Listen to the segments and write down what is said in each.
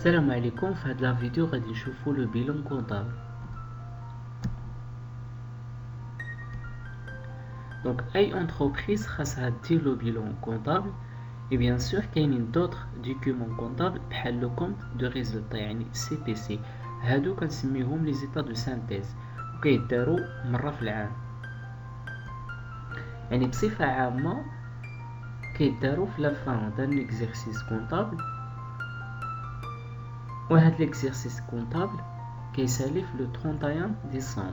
السلام عليكم. في هاد لا فيديو غادي نشوفو لو بيلون كونطابل. دونك اي انتربريز خاصها دير لو بيلون كونطابل، اي بيان سور كاينين دوطخ دوكيومون كونطابل بحال لو كومط دو ريزولطا يعني سي بي سي. هادو كنسميوهم لي زيتا دو سانتيز وكيدارو مرة في العام. يعني بصفة عامة كيدارو في لا فان دان اكزرسيس كونطابل، وهاد ليكزرسيس كونطابل كيسالي في لو 31 ديسمبر.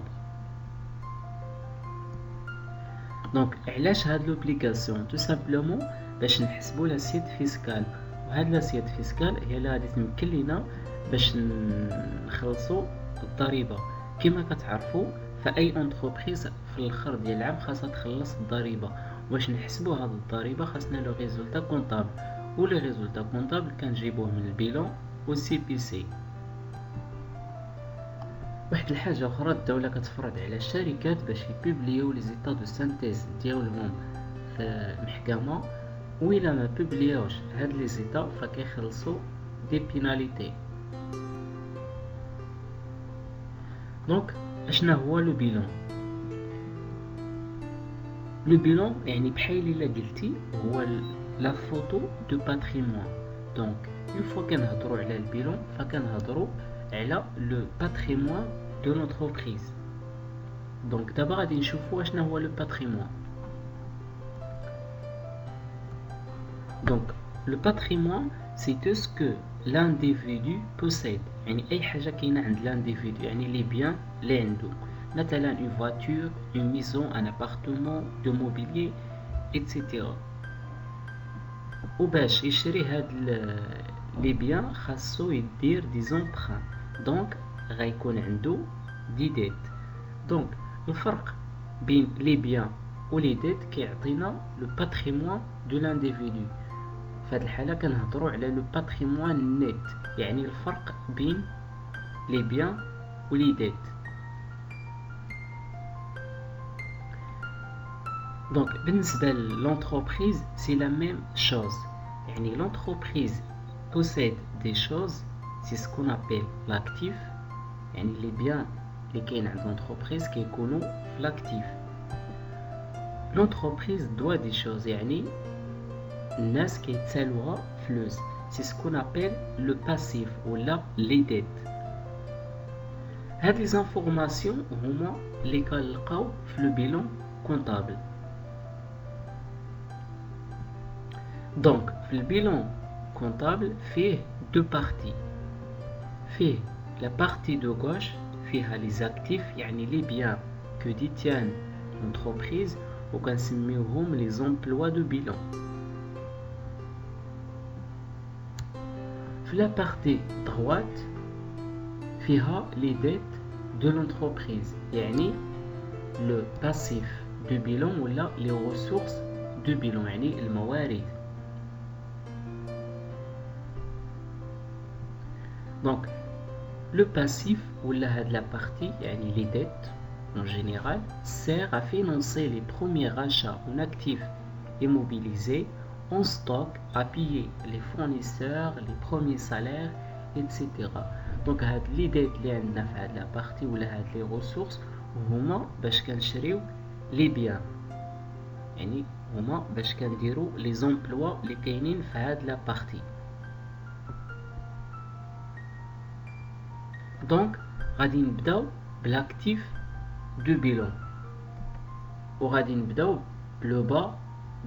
دونك علاش هاد لوبليكاسيون؟ تو سامبلومون باش نحسبو لاسيد فيسكال، وهاد لاسيد فيسكال هي اللي غادي تمكن لينا باش نخلصو الضريبه. كما كتعرفوا فاي انتربريز في الاخر ديال العام خاصها تخلص الضريبه. واش نحسبو هاد الضريبه خاصنا لو ريزولطا كونطابل، و لو ريزولطا كونطابل كنجيبوه من البيلون و سي بي سي. واحد الحاجه اخرى، الدوله كتفرض على الشركات باش يبوبليو لي زيتا دو سانتيز ديالهم في المحكمه، وإلا ما بوبليوش هاد لي زيتا فكيخلصوا دي بيناليتي. دونك اشنا هو لو بيلون؟ لو بيلون يعني بحال الا قلتي هو لا فوتو دو باتريمون. دونك اون فوا كنهضروا على البيلون فكنهضروا على لو باتريمون دو لونتربريز. دونك دابا غادي نشوفوا اشنا هو لو باتريمون. Donc, le patrimoine, c'est tout ce que l'individu possède. يعني أي حاجة كاينة عند l'individu، يعني les biens اللي عنده. مثلا une voiture, une maison, un appartement, de mobilier, etc. وباش يشري هاد les biens خاصو يدير des emprunts. Donc غيكون عنده des dettes. Donc الفرق بين les biens و les dettes كيعطينا le patrimoine de l'individu. في هذه الحالة كنهضروا على لو باتريمون نيت، يعني الفرق بين لي بيان و لي ديت. دونك بالنسبة للونتربريز سي لا ميم شوز، يعني لونتربريز possède des choses، سي سكون ابيل لاكتيف، يعني لي بيان اللي كاين عند لونتربريز كيكونوا في لاكتيف. لونتربريز دوا دي شوز، يعني الناس كيتسالوها فلوس، سي سكون ابيل لو باسيف ولا لي ديت. هاد لي زانفورماسيون هما اللي كنلقاو في لو بيلون كونطابل. دونك في البيلون كونطابل فيه دو بارتي، فيه لا بارتي دو غوش فيها لي زاكتيف يعني لي بيان كو ديتيان لونتربريز وكنسميوهم لي زومبلوا دو بيلون. في لا بارتي droite فيها لي ديت دو لونتربريز، يعني لو باسيف دو بيلون ولا لي ريسورس دو بيلون، يعني الموارد. دونك لو باسيف ولا هاد لا بارتي يعني لي ديت en général sert à financer les premiers achats en actifs immobilisés, en stock, à payer les fournisseurs, les premiers salaires, etc. Donc هاد لي ديت اللي عندنا في هاد لا بارتي ولا هاد لي ريسورس هما باش كنشريو لي بيان، يعني هما باش كنديرو لي زومبلوا اللي كاينين في هاد لا بارتي. دونك غادي نبداو بالاكتيف دو بيلون وغادي نبداو بلو با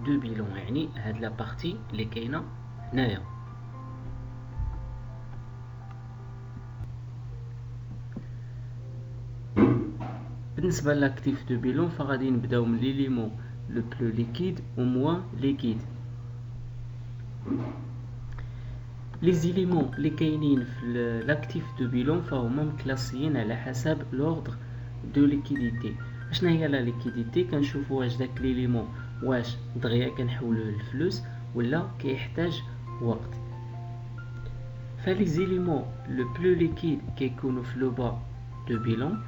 دو بيلون، يعني هاد لا بارتي اللي كاينه هنايا. بالنسبه لاكتيف دو بيلون فغادي نبداو من ليليمون لو بلو ليكيد و موان ليكيد. لي زيليمون اللي كاينين في لاكتيف دو بيلون فهما مكلاسيين على حسب لوردر دو ليكيديتي. شنو هي لا ليكيديتي؟ كنشوفوا واش داك ليليمون واش دغيا كنحولوه للفلوس ولا كيحتاج وقت. فلي زيليمون لو بلو ليكيد كيكونوا في لو با دو بيلون،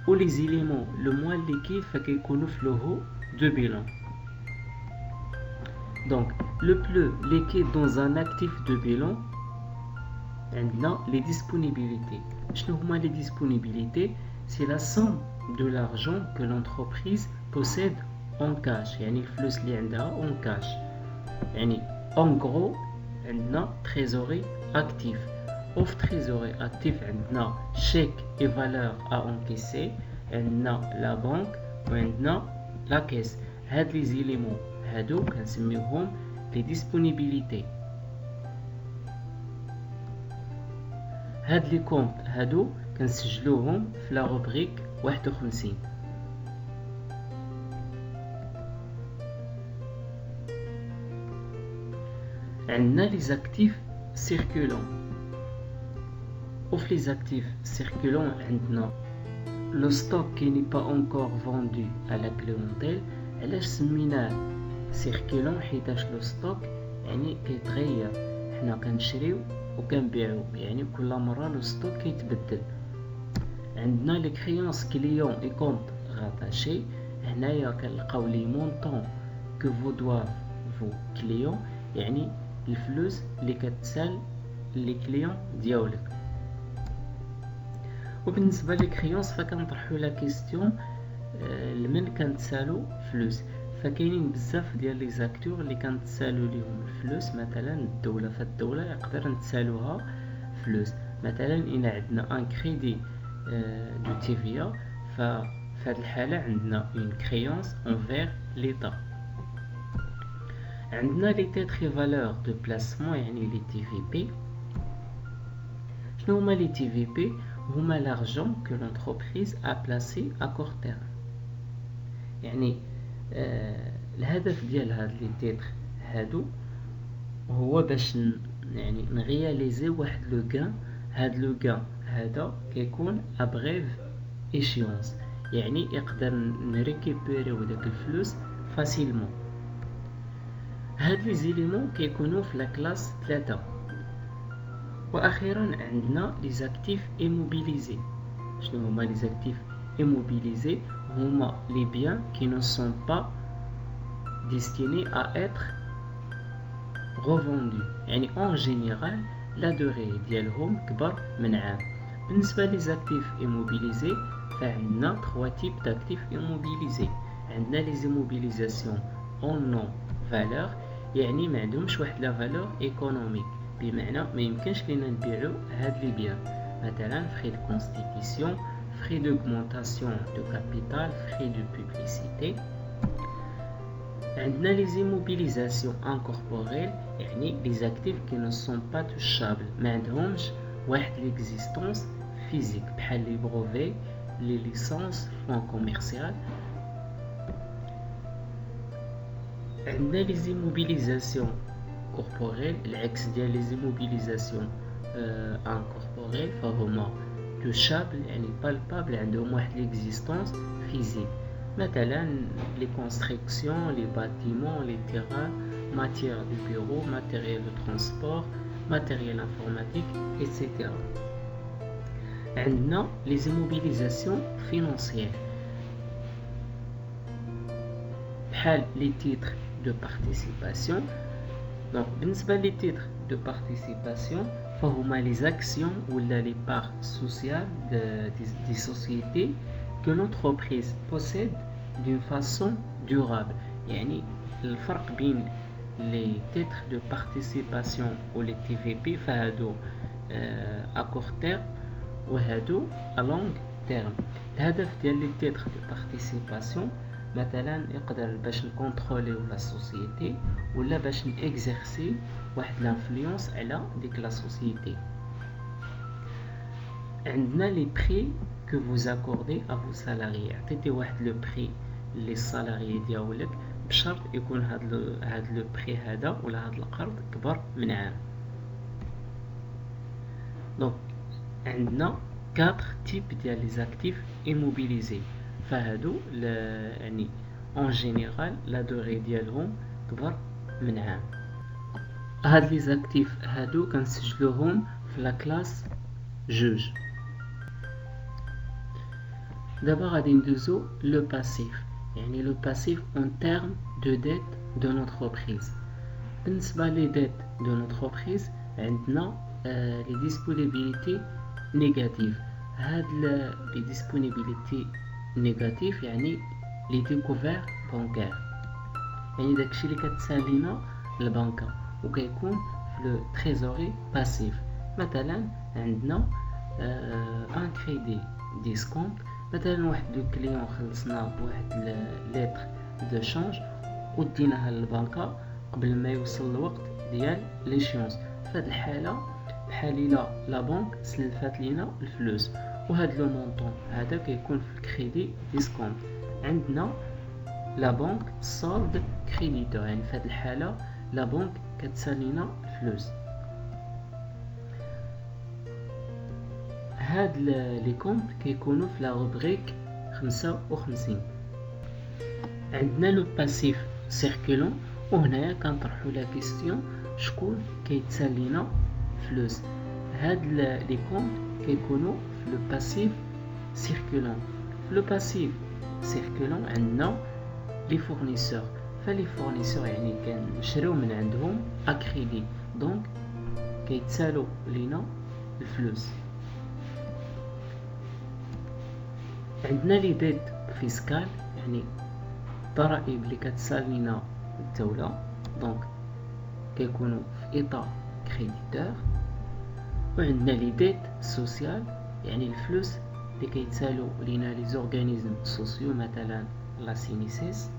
و لي زيليمون لو موان ليكيد فكيكونوا في لو هو دو بيلون. Donc le plus liquide dans un actif de bilan عندنا les disponibilités. شنو هما les disponibilités? C'est la somme de l'argent que l'entreprise possède en cash. يعني الفلوس اللي عندها en cash. يعني en gros عندنا trésorerie actif. Of trésorerie actif عندنا chèque et valeur à encaisser, عندنا la banque وعندنا la caisse. هاد les éléments هادو كنسميوهم les disponibilités. هاد لي كونت هادو كنسجلوهم في لا روبريك 51. عندنا لي زاكتيف سيركولون. وفي لي زاكتيف سيركولون عندنا لو ستوك كي ني با انكور فوندو على كليونتيل. علاش سميناه سيركولون؟ حيتاش لو ستوك يعني كيتغير، حنا كنشريو وكنبيعو، يعني كل مره لو ستوك كيتبدل. عندنا لي كريونس كليون اي كونت غاتاشي. هنايا كنلقاو لي مونطون كو فو دواف فو كليون، يعني الفلوس اللي كتسال لي كليون ديالك. وبالنسبه لي كريونس فكنطرحوا لا كيستيون لمن كنتسالو فلوس. فكاينين بزاف ديال لي زاكتور اللي كنتسالو ليهم الفلوس، مثلا الدوله، فالدوله يقدر نتسالوها فلوس. مثلا إلا عندنا ان كريدي دو TVA، ففي هذه الحاله عندنا اون كريونس انفير ليتا. عندنا لي تيتر فالور دو بلاسمون، يعني لي TVP. شنو هما لي TVP؟ هما l'argent que l'entreprise a placé à court terme. يعني الهدف ديال هاد لي تيتر هادو هو باش يعني نغياليزي واحد لو غان. هاد لو غان هذا كيكون ابغيف ايشيونس، يعني يقدر نريكيبيريو داك الفلوس فاسيلمون. هاد لي زيليمون كيكونوا في لا كلاس 3. واخيرا عندنا لي زاكتيف ايموبيليزي. شنو هما لي زاكتيف ايموبيليزي؟ هما لي بيان qui ne sont pas destinés à être revendus، يعني en général la durée ديالهم كبر من عام. بالنسبة لي زاكتيف ايموبيليزي فعندنا 3 types d'actifs immobilisés. عندنا لي زيموبيليزاسيون en non valeur، يعني ما عندهمش واحد لا فالور ايكونوميك، بمعنى ما يمكنش لينا نبيعو هاد لي بيان. مثلا فري دو كونستيتيسيون، frais d'augmentation de capital, frais de publicité. عندنا les immobilisations incorporelles، يعني les actifs qui ne sont pas touchables، ما عندهمش واحد l'existence physique، بحال les brevets، les licences en commercial. عندنا les immobilisations corporelles، العكس ديال les immobilisations incorporelles، فهما touchable يعني palpable، عندهم واحد l'existence physique. مثلا les constructions، les bâtiments، les terrains، matière de bureau، matériel de transport، matériel informatique, etc. عندنا les immobilisations financières بحال les titres de participation. Donc بالنسبة les titres de participation فهما les actions ou les parts sociales des sociétés que l'entreprise possède d'une façon durable. يعني الفرق بين les titres de participation ou les TVP فهادو à court terme وهادو à long terme. الهدف ديال les titres de participation مثلا يقدر باش نكونتروليو لا سوسيتي ولا باش نيكزيرسي واحد لانفلونس على ديك لا سوسيتي. عندنا لي بري كو فوز اكوردي ا فو سالاري، عطيتي واحد لو بري لي السالاري ديالك بشرط يكون هاد لو بري هذا ولا هاد القرض كبر من عام. دونك عندنا 4 تيب ديال لي زاكتيف ايموبيليزي، فهادو يعني اون جينيرال لا دوري ديالهم كبر من عام. هاد لي زاكتيف هادو كنسجلوهم في لا كلاس جوج. دابا غادي ندوزو لو باسيف، يعني لو باسيف اون تيرم دو ديت دو نونتربريز. بالنسبه لي ديت دو نونتربريز عندنا لي ديسبونيبيليتي نيجاتيف. هاد لي ديسبونيبيليتي نيجاتيف يعني لي ديكوفير بانكير، يعني داكشي اللي كتسالينا البنكه وكيكون في لو تريزوري باسيف. مثلا عندنا ان كريدي ديسكونت، مثلا واحد لو كليون خلصنا بواحد ليتر دو شانج وديناها للبنكه قبل ما يوصل الوقت ديال ليشيونس. في هاد الحاله بحال الا لا بنك سلفات لينا الفلوس، وهاد لو مونطون هذا كيكون في الكريدي ديسكونت. عندنا لا بنك سولد كريديتور، يعني في هاد الحاله لا بنك كتسالينا الفلوس. هاد لي كونط كيكونوا في لا روبريك 55. عندنا لو باسيف سيركولون، وهنايا كنطرحوا لا كيستيون شكون كيتسالينا فلوس. هاد لي كونط كيكونوا في لو باسيف سيركولون. في لو باسيف سيركولون عندنا لي فورنيسور، فلي فورنيسور يعني كنشريو من عندهم اكريدي، دونك كيتسالوا لينا الفلوس. عندنا لي ديت فيسكال، يعني الضرائب اللي كتسال لينا الدوله، دونك كيكونوا في ايطا كريديتور. وعندنا لي ديت سوسيال، يعني الفلوس اللي كيتسالوا لينا لي زورغانيزم سوسيو، مثلا لا سينيسيس،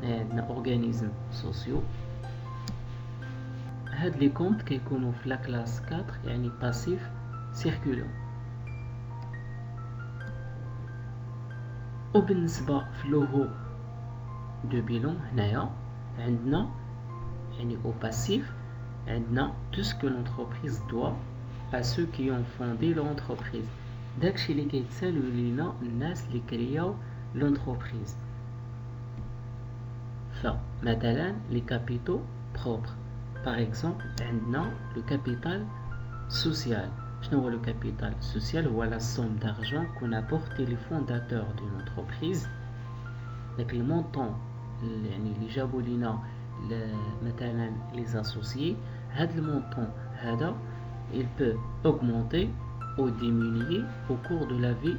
عندنا اورغانيزم سوسيو. هاد لي كونط كيكونوا في لا كلاس 4، يعني باسيف سيركولون. وبالنسبه في لوهو دو بيلون هنايا عندنا يعني او باسيف عندنا tout ce que l'entreprise doit à ceux qui ont fondé l'entreprise، داكشي اللي كيتسالو لينا الناس اللي كرياو l'entreprise. فمثلا لي كابيتو بروبر، par exemple عندنا لو كابيتال سوسيال. شنو هو لو كابيتال سوسيال؟ هو لا somme d'argent qu'on apporte les fondateurs d'une entreprise. داك المونطون يعني اللي جابوا لينا مثلا لي اسوسيي، هاد المونطون هذا il peut augmenter ou diminuer au cours de la vie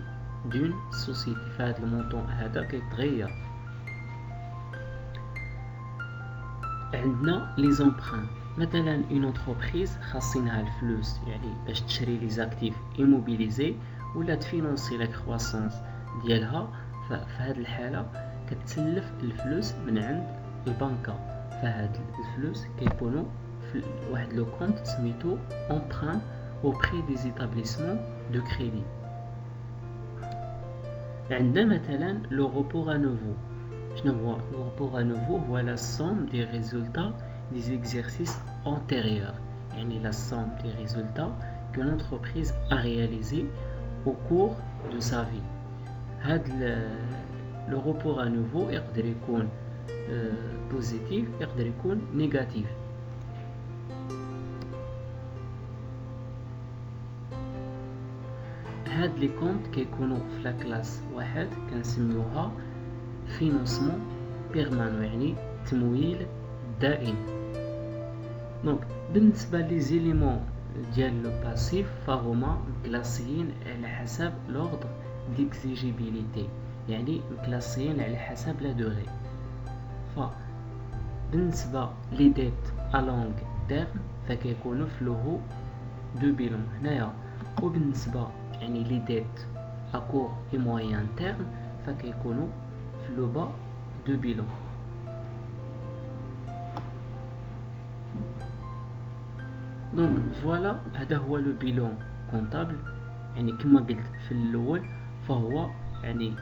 d'une société. فهاد المونطون هذا كيتغير. عندنا لي زومبران، مثلا اون انتربريز خاصينها الفلوس يعني باش تشري لي زاكتيف ايموبيليزي ولا تفينونسي لا كرواسونس ديالها. فهاد الحاله كتسلف الفلوس من عند البنكه، فهاد الفلوس كيكونوا في واحد لو كونط سميتو emprunt auprès des établissements de crédit. عندنا مثلا لو report à nouveau. شنو هو لو report à nouveau؟ هو la somme des résultats des exercices antérieurs، يعني la somme des résultats que l'entreprise a réalisé au cours de sa vie. هاد لو report à nouveau يقدر يكون بوزيتيف، يقدر يكون نيجاتيف. هاد لي كونط كيكونوا في لا كلاس 1 كنسميوها فينونسمون بيرمانو، يعني تمويل دائم. دونك بالنسبه لي زيليمون ديال لو باسيف فهما مكلاسيين على حسب لوردر ديكزيجيبيليتي، يعني مكلاسيين على حسب لا دوغي. بالنسبه لي ديت ا لونغ تيرم فكيكونوا في لوهو دو بيلون هنايا، وبالنسبه يعني لي ديت ا كور اي موين تيرم فكيكونوا في لو با دو بيلون. دونك فوالا هذا هو لو بيلون كونطابل. يعني كما قلت في الاول فهو يعني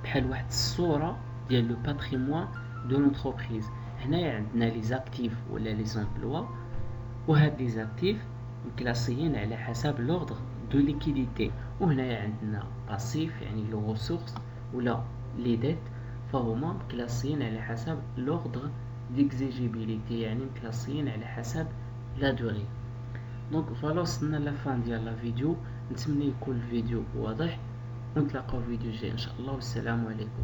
بحال واحد الصوره ديال لو باتريمون دو لونتربريز. هنايا عندنا لي زاكتيف ولا لي زامبلوا، وهاد لي زاكتيف مكلاسيين على حسب لوردر دو ليكيديتي. وهنايا عندنا باسيف يعني لو ريسورس ولا لي ديت فهما مكلاسيين على حسب لوردر ديكزيجيبيليتي، يعني مكلاسيين على حسب لا دوغي. دونك فوالا وصلنا لافان ديال لا فيديو. نتمنى يكون الفيديو واضح، ونتلاقاو في فيديو جاي ان شاء الله، والسلام عليكم.